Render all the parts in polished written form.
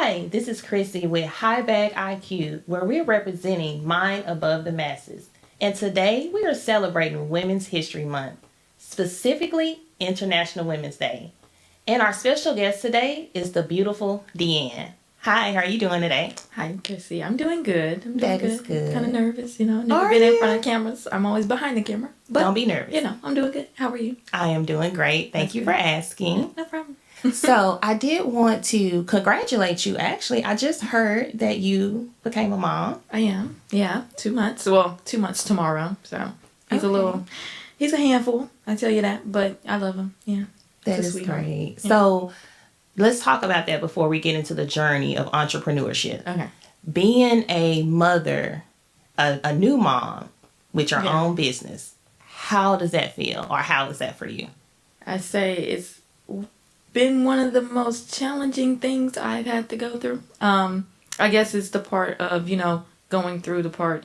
Hi, this is Chrissy with HiBAGiQ, where we're representing Mind Above the Masses. And today we are celebrating Women's History Month, specifically International Women's Day. And our special guest today is the beautiful Deann. Hi, how are you doing today? Hi, Chrissy. I'm doing good. That is good. Kind of nervous, Never been in front of cameras. I'm always behind the camera. But, don't be nervous. I'm doing good. How are you? I am doing great. Thank you for asking. No problem. So I did want to congratulate you. Actually, I just heard that you became a mom. I am. Yeah, 2 months. Well, 2 months tomorrow. So he's he's a handful. I tell you that. But I love him. Yeah. That is great. Yeah. So let's talk about that before we get into the journey of entrepreneurship. Okay. Being a mother, a new mom with your own business, how does that feel, or how is that for you? I say it's been one of the most challenging things I've had to go through. I guess it's the part of, going through the part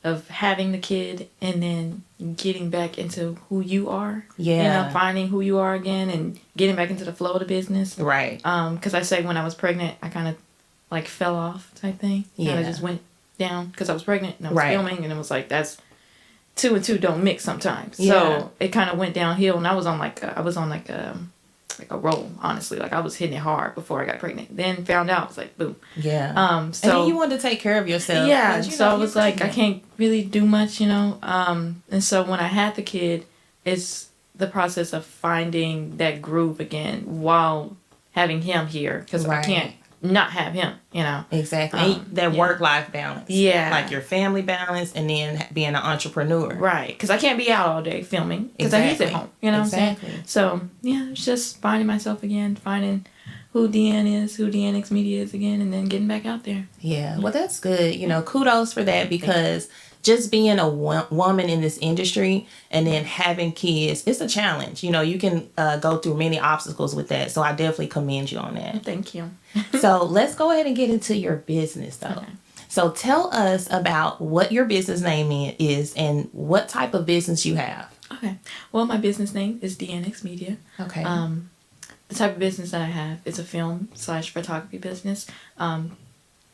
of having the kid and then getting back into who you are. Yeah. Finding who you are again and getting back into the flow of the business. Right. Because I say when I was pregnant, I kind of like fell off type thing. Yeah. Kind of just went down because I was pregnant and I was filming, and it was like, that's 2 and 2 don't mix sometimes. Yeah. So it kind of went downhill, and I was on a roll, honestly. Like, I was hitting it hard before I got pregnant. Then found out, it's like, boom. Yeah. So, and then you wanted to take care of yourself. Yeah. So I was like, I can't really do much, And so when I had the kid, it's the process of finding that groove again while having him here. Because I can't not have him, Exactly. That work-life balance. Yeah. Like your family balance and then being an entrepreneur. Right. Because I can't be out all day filming. Because he's at home. You know what I'm saying? So, it's just finding myself again, finding who Deann is, who Deannxmedia is again, and then getting back out there. Yeah. Well, that's good. Kudos for that, because just being a woman in this industry and then having kids, it's a challenge. You can go through many obstacles with that. So I definitely commend you on that. Thank you. So let's go ahead and get into your business, though. Okay. So tell us about what your business name is and what type of business you have. Okay. Well, my business name is Deannxmedia. Okay. The type of business that I have is a film/photography business.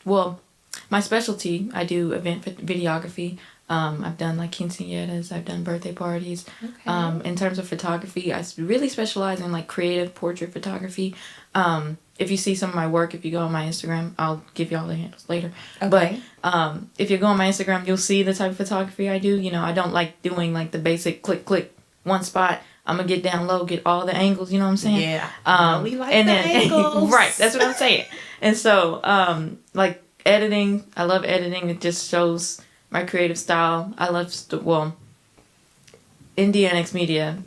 Well, my specialty, I do event videography. I've done like quinceañeras, I've done birthday parties. Okay. In terms of photography, I really specialize in like creative portrait photography. If you see some of my work, if you go on my Instagram, I'll give you all the handles later. Okay. But if you go on my Instagram, you'll see the type of photography I do. I don't like doing like the basic click, one spot. I'm going to get down low, get all the angles, you know what I'm saying? Yeah. We like angles. Right, that's what I'm saying. And so, like editing, I love editing. It just shows my creative style. I love, in Deannxmedia,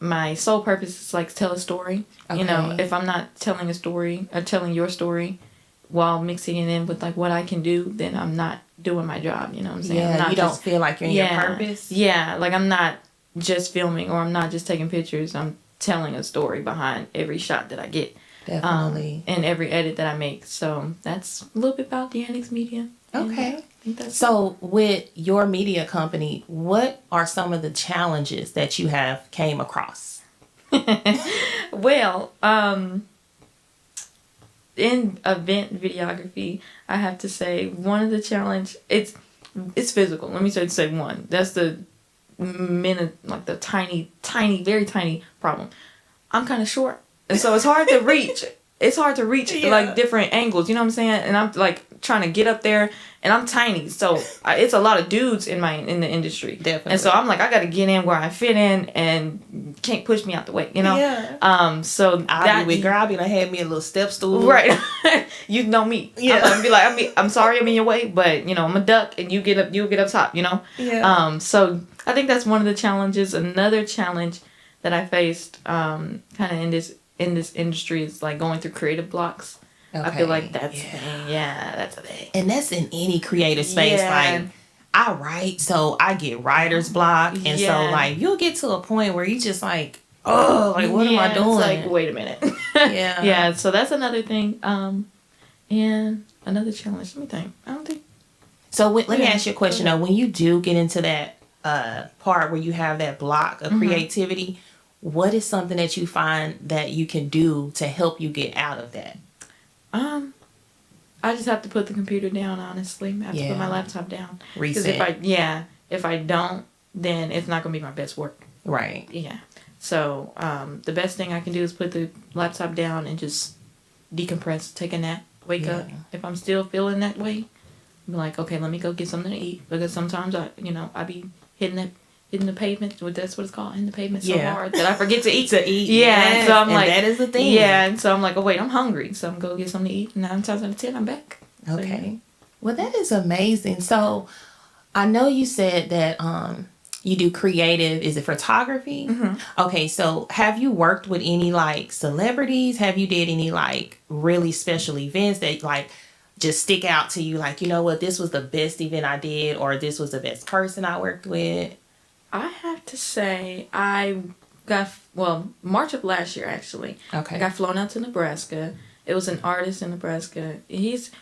my sole purpose is like tell a story. Okay. If I'm not telling a story or telling your story while mixing it in with like what I can do, then I'm not doing my job. You know what I'm saying? Yeah, you don't feel like you're in your purpose. Yeah, like I'm not just filming or I'm not just taking pictures. I'm telling a story behind every shot that I get. Definitely. And every edit that I make. So that's a little bit about Deannxmedia. Okay. So with your media company, what are some of the challenges that you have came across? Well, in event videography, I have to say one of the challenge, it's physical. Let me say one. That's the the tiny, very tiny problem. I'm kind of short, and so it's hard to reach. It's hard to reach like different angles, you know what I'm saying? And I'm like trying to get up there, and I'm tiny, so it's a lot of dudes in the industry. Definitely. And so I'm like, I got to get in where I fit in, and can't push me out the way, Yeah. So I'll be gonna have me a little step stool. Right. You know me. Yeah. I'm gonna be like, I'm sorry I'm in your way, but I'm a duck, and you'll get up top, Yeah. So I think that's one of the challenges. Another challenge that I faced, kind of in this industry is like going through creative blocks. Okay. I feel like that's that's a thing. And that's in any creative space. Like I write, so I get writer's block, and so like you'll get to a point where you just like, oh, like what am I doing? It's like, wait a minute. Yeah. Yeah. So that's another thing. And another challenge. Let me think. I don't think. So let me ask you a question though. When you do get into that part where you have that block of creativity, what is something that you find that you can do to help you get out of that? I just have to put the computer down, honestly. I have to put my laptop down. Reset. Because if I don't, then it's not going to be my best work. Right. Yeah. So, the best thing I can do is put the laptop down and just decompress, take a nap, wake up. If I'm still feeling that way, I'm like, okay, let me go get something to eat. Because sometimes I be hitting the pavement. That's what it's called, hitting the pavement so hard that I forget to eat. Yeah. So I'm like, that is the thing. Yeah. And so I'm like, oh wait, I'm hungry. So I'm going to get something to eat. And 9 times out of 10, I'm back. Okay. So, yeah. Well, that is amazing. So I know you said that you do creative, is it photography? Mm-hmm. Okay, so have you worked with any like celebrities? Have you did any like really special events that like just stick out to you? Like, you know what, this was the best event I did, or this was the best person I worked with? I have to say March of last year, actually. Okay. I got flown out to Nebraska. It was an artist in Nebraska. He's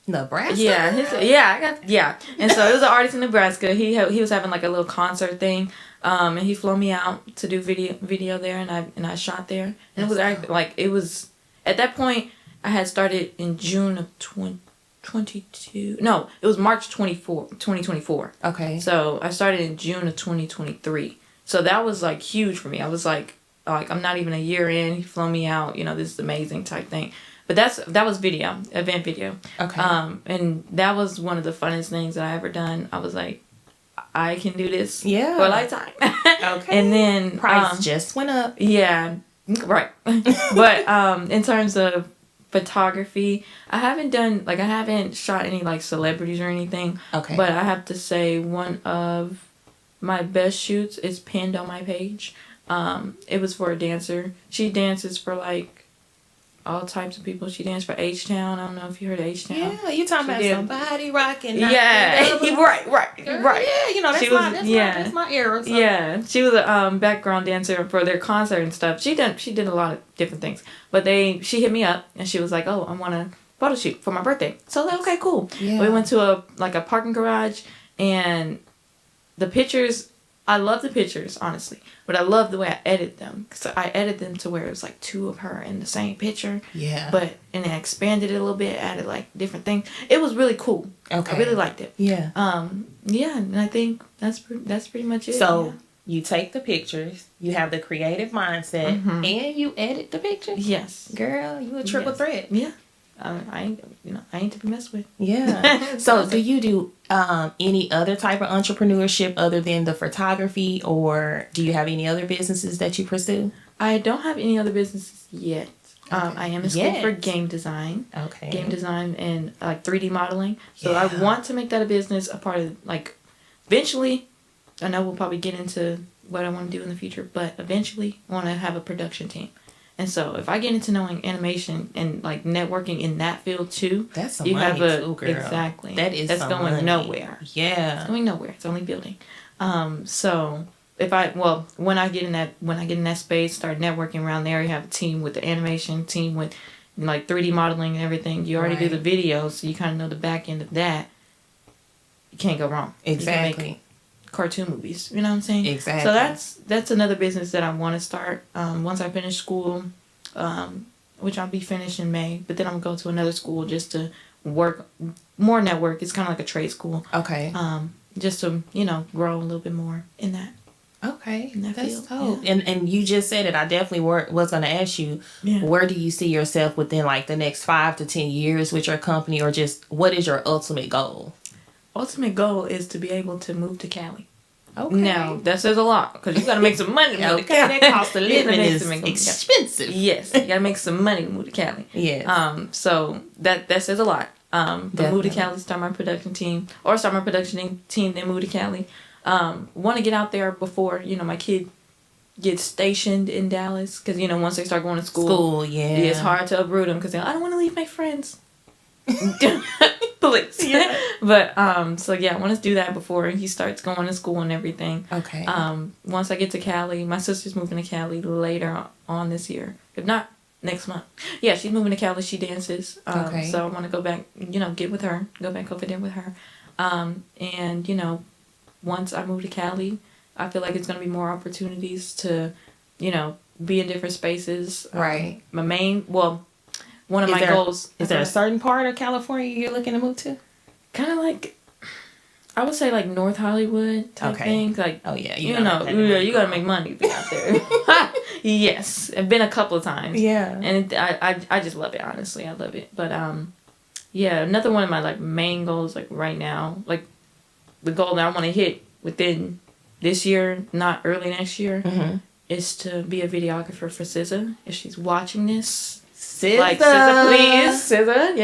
Nebraska? Yeah. And so it was an artist in Nebraska. He was having like a little concert thing. And he flew me out to do video there, and I shot there. And it was like, it was, at that point, I had started in June of 2022. No, it was March 2024. Okay. So I started in June of 2023. So that was like huge for me. I was like I'm not even a year in. He flew me out. This is amazing type thing. But that was event video. Okay. And that was one of the funnest things that I ever done. I was like, I can do this for a lifetime. Okay. And then price just went up. Yeah, right. But in terms of photography, I haven't shot any like celebrities or anything. Okay. But I have to say one of my best shoots is pinned on my page. It was for a dancer. She dances for like all types of people. She danced for H-Town. I don't know if you heard of H-Town. Yeah, you talking about somebody rocking. Yeah, right. Yeah, that's my era. So. Yeah, she was a background dancer for their concert and stuff. She did a lot of different things. But she hit me up and she was like, "Oh, I want a photo shoot for my birthday." So I was like, okay, cool. Yeah. We went to a parking garage, and the pictures. I love the pictures, honestly, but I love the way I edit them. So I edited them to where it was like 2 of her in the same picture. Yeah. And I expanded it a little bit, added like different things. It was really cool. Okay. I really liked it. Yeah. Yeah, and I think that's pretty much it. So you take the pictures, you have the creative mindset, and you edit the pictures. Yes. Girl, you a triple threat. Yeah. I ain't to be messed with. Yeah. So do you do any other type of entrepreneurship other than the photography, or do you have any other businesses that you pursue? I don't have any other businesses yet. Okay. I am in school for game design. Okay. Game design and like 3D modeling. So I want to make that a business, a part of like eventually. I know we'll probably get into what I want to do in the future, but eventually I want to have a production team. And so if I get into knowing animation and like networking in that field too, that's some money too, girl. Exactly. That's going money. Nowhere. Yeah. It's going nowhere. It's only building. So when I get in that space, start networking around there, you have a team with the animation, team with like 3D modeling and everything. You already do the videos, so you kind of know the back end of that. You can't go wrong. Exactly. You can make cartoon movies, you know what I'm saying? Exactly. So that's another business that I want to start once I finish school, which I'll be finished in May. But then I'm gonna go to another school just to work more network. It's kind of like a trade school. Okay. Just to grow a little bit more in that. Okay, in that that's field. dope. Yeah. And you just said it. I definitely was going to ask you, where do you see yourself within like the next 5 to 10 years with your company, or just what is your ultimate goal? Ultimate goal is to be able to move to Cali. Okay. Now, that says a lot, because you got to make some money to move to Cali. That cost of living is expensive. Yes, you got to make some money to move to Cali. Yes. So that says a lot. But move to Cali, start my production team, or start my production team, then move to Cali. Want to get out there before, my kid gets stationed in Dallas, because, once they start going to school, it's hard to uproot them, because I don't want to leave my friends. Please. Yeah. But I want to do that before he starts going to school and everything. Okay. Once I get to Cali, my sister's moving to Cali later on this year, if not next month. Yeah, she's moving to Cali. She dances. Okay. So I want to go back, get with her, go back over there with her. And once I move to Cali, I feel like it's going to be more opportunities to, be in different spaces. Right. one of my goals. Is there a certain part of California you're looking to move to? Kind of like, I would say like North Hollywood type thing. Like, oh yeah, you gotta make money to be out there. Yes, I've been a couple of times. Yeah, and I just love it. Honestly, I love it. But yeah, another one of my like main goals, like right now, like the goal that I want to hit within this year, not early next year, is to be a videographer for SZA. If she's watching this, SZA, like SZA, please, SZA,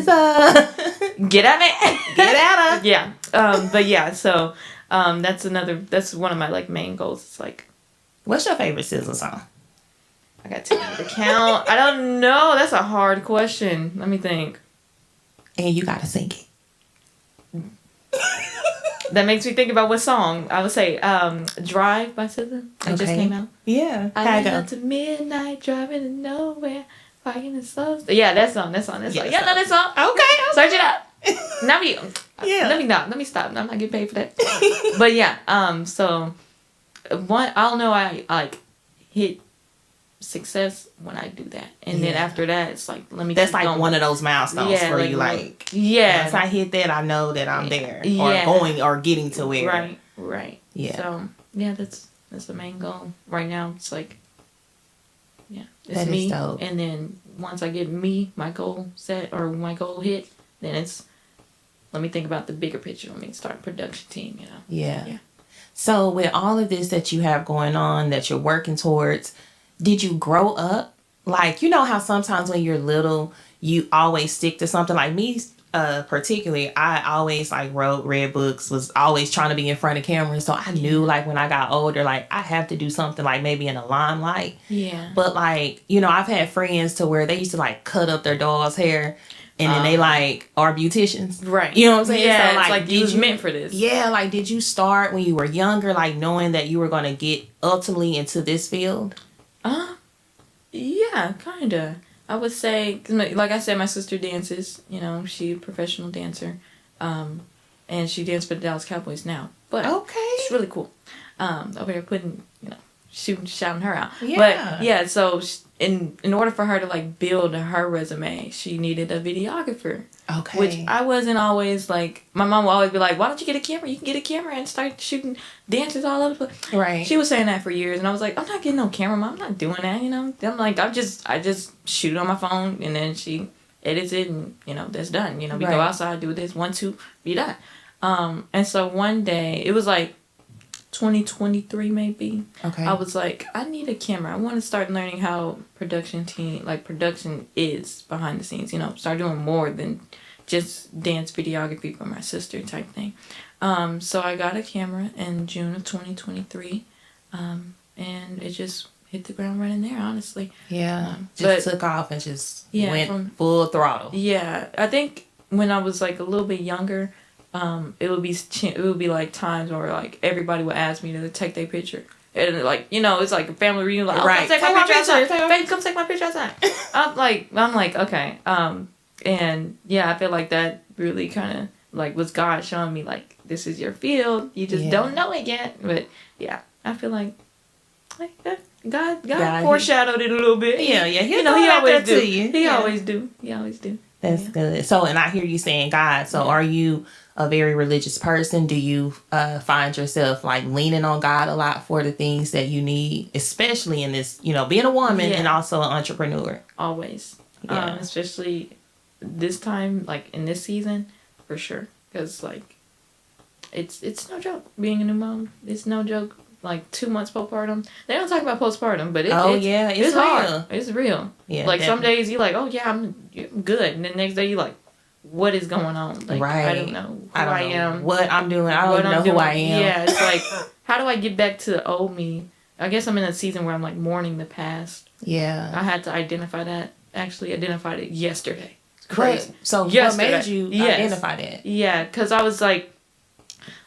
SZA, get at me, get at her. Yeah, but yeah, so that's one of my like main goals. It's like, what's your favorite SZA song? I got to count. I don't know. That's a hard question. Let me think. And you gotta sing it. That makes me think about what song. I would say Drive by SZA. It just came out. Yeah. I went out to midnight, driving to nowhere, fighting the slow. Yeah, that song. Yes, yeah, know that song. Okay. Search it up. Let me stop. I'm not getting paid for that. But yeah, so I don't know, I like hit success when I do that, and then after that it's like, let me that's like going. One of those milestones for you, like once I hit that, I know that I'm there or going or getting to where right so yeah, that's the main goal right now. It's like, yeah, it's that me, is dope. And then once I get my goal set or my goal hit, then it's, let me think about the bigger picture. Let me start a production team, yeah. So with all of this that you have going on, that you're working towards, did you grow up? Like, you know how sometimes when you're little, you always stick to something. Like me, particularly, I always like read books, was always trying to be in front of cameras. So I knew like when I got older, like I have to do something like maybe in the limelight. Yeah. But like, I've had friends to where they used to like cut up their dog's hair. And then they like are beauticians. Right. You know what I'm saying? Yeah, so, like, it's like you was meant for this. Yeah, like did you start when you were younger, like knowing that you were going to get ultimately into this field? Yeah, kind of. I would say, like I said, my sister dances. She's a professional dancer. And she dances for the Dallas Cowboys now. But she's really cool. Over here putting, shouting her out. Yeah. But yeah, so in order for her to like build her resume, she needed a videographer. Okay. Which I wasn't always like. My mom would always be like, "Why don't you get a camera? You can get a camera and start shooting dances all over the place." Right. She was saying that for years, and I was like, "I'm not getting no camera, Mom. I'm not doing that." I'm like, I just shoot it on my phone, and then she edits it, and that's done. We go outside, do this, 1, 2, be done. And so one day it was like 2023 maybe. Okay. I was like, I need a camera. I want to start learning how production is behind the scenes. Start doing more than just dance videography for my sister type thing. So I got a camera in June of 2023, and it just hit the ground running there. Honestly. Yeah. Just took off and just went full throttle. Yeah, I think when I was like a little bit younger. It would be like times where like everybody would ask me to take their picture, and like it's like a family reunion, like come take my picture outside, baby, come take my picture outside. I'm like okay, and yeah, I feel like that really kind of like was God showing me like this is your field, you just don't know it yet, but yeah, I feel like God foreshadowed it a little bit. Yeah, he always do. He always do. That's good. So, and I hear you saying God. So, are you a very religious person? Do you find yourself like leaning on God a lot for the things that you need, especially in this, being a woman and also an entrepreneur? Always. Yeah. Especially this time, like in this season, for sure. Because like, it's no joke being a new mom. It's no joke. Like 2 months postpartum. They don't talk about postpartum, but it's real. Hard. It's real. Yeah. Like definitely. Some days you're like, oh yeah, I'm good, and the next day you're like, what is going on? Like I don't know who I am. What I'm doing. I don't know who I am. Yeah, it's like, how do I get back to the old me? I guess I'm in a season where I'm like mourning the past. Yeah. I had to identify that. Actually identified it yesterday. It's crazy. So yesterday. What made you identify that? Yeah, because I was like,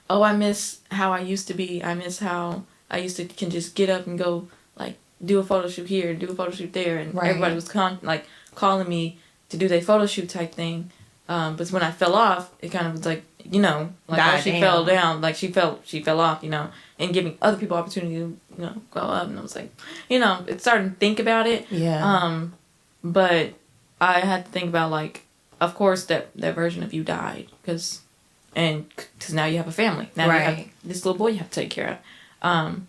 oh, I miss how I used to be. I miss how I used to can just get up and go, like, do a photo shoot here, do a photo shoot there. And everybody was calling me to do their photo shoot type thing. But when I fell off, it kind of was like, she fell down. Like, she fell off, and giving other people opportunity to, go up. And I was like, it started to think about it. Yeah. But I had to think about, like, of course that version of you died because now you have a family. Now you have this little boy you have to take care of.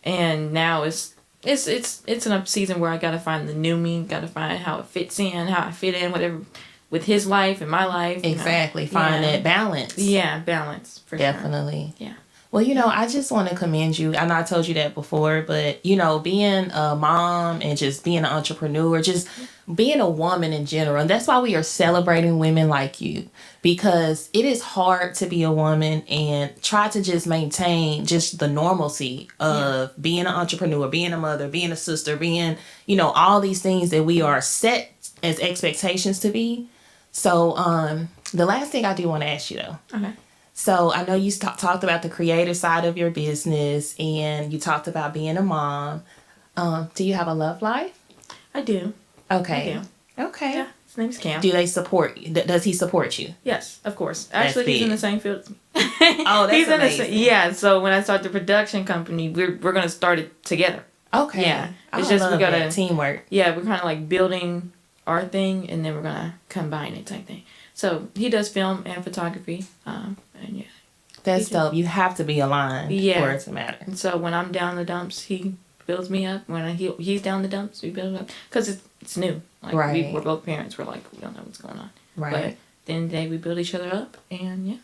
And now it's in a season where I gotta find the new me, gotta find how it fits in, how I fit in, whatever, with his life and my life. Exactly. Find that balance. Yeah, balance for definitely. Sure. Yeah. Well, I just want to commend you. I know I told you that before, but, being a mom and just being an entrepreneur, just being a woman in general. And that's why we are celebrating women like you, because it is hard to be a woman and try to just maintain just the normalcy of being an entrepreneur, being a mother, being a sister, being, all these things that we are set as expectations to be. So the last thing I do want to ask you, though. Okay. So I know you talked about the creative side of your business, and you talked about being a mom. Do you have a love life? I do. Okay. I do. Okay. Yeah. His name's Cam. Do they support you? Does he support you? Yes, of course. Actually, he's in the same field as me. Oh, that's amazing. Yeah. So when I start the production company, we're gonna start it together. Okay. Yeah. It's just we gotta teamwork. Yeah, we're kind of like building our thing, and then we're gonna combine it type thing. So he does film and photography, and yeah. That's dope. You have to be aligned for it to matter. And so when I'm down the dumps, he builds me up. When he's down the dumps, we build up. Because it's new. Like, we're both parents. We're like, we don't know what's going on. Right. But at the end of the day, we build each other up, and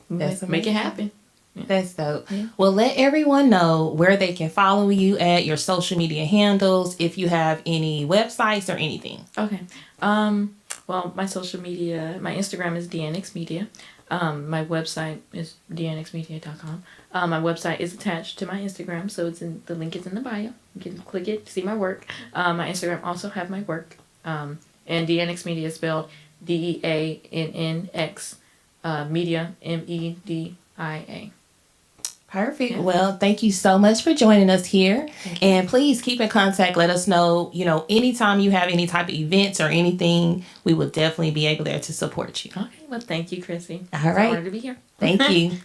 That's make it happen. Yeah. That's dope. Yeah. Well, let everyone know where they can follow you at, your social media handles, if you have any websites or anything. Okay. Well, my social media, my Instagram is Deannxmedia. My website is Deannxmedia.com. My website is attached to my Instagram, so the link is in the bio. You can click it to see my work. My Instagram also have my work. And Deannxmedia is spelled Deannx, media, Media. Perfect. Yeah. Well, thank you so much for joining us here. And please keep in contact. Let us know, anytime you have any type of events or anything, we will definitely be able there to support you. Okay. Well, thank you, Chrissy. All right. It's an honor to be here. Thank you.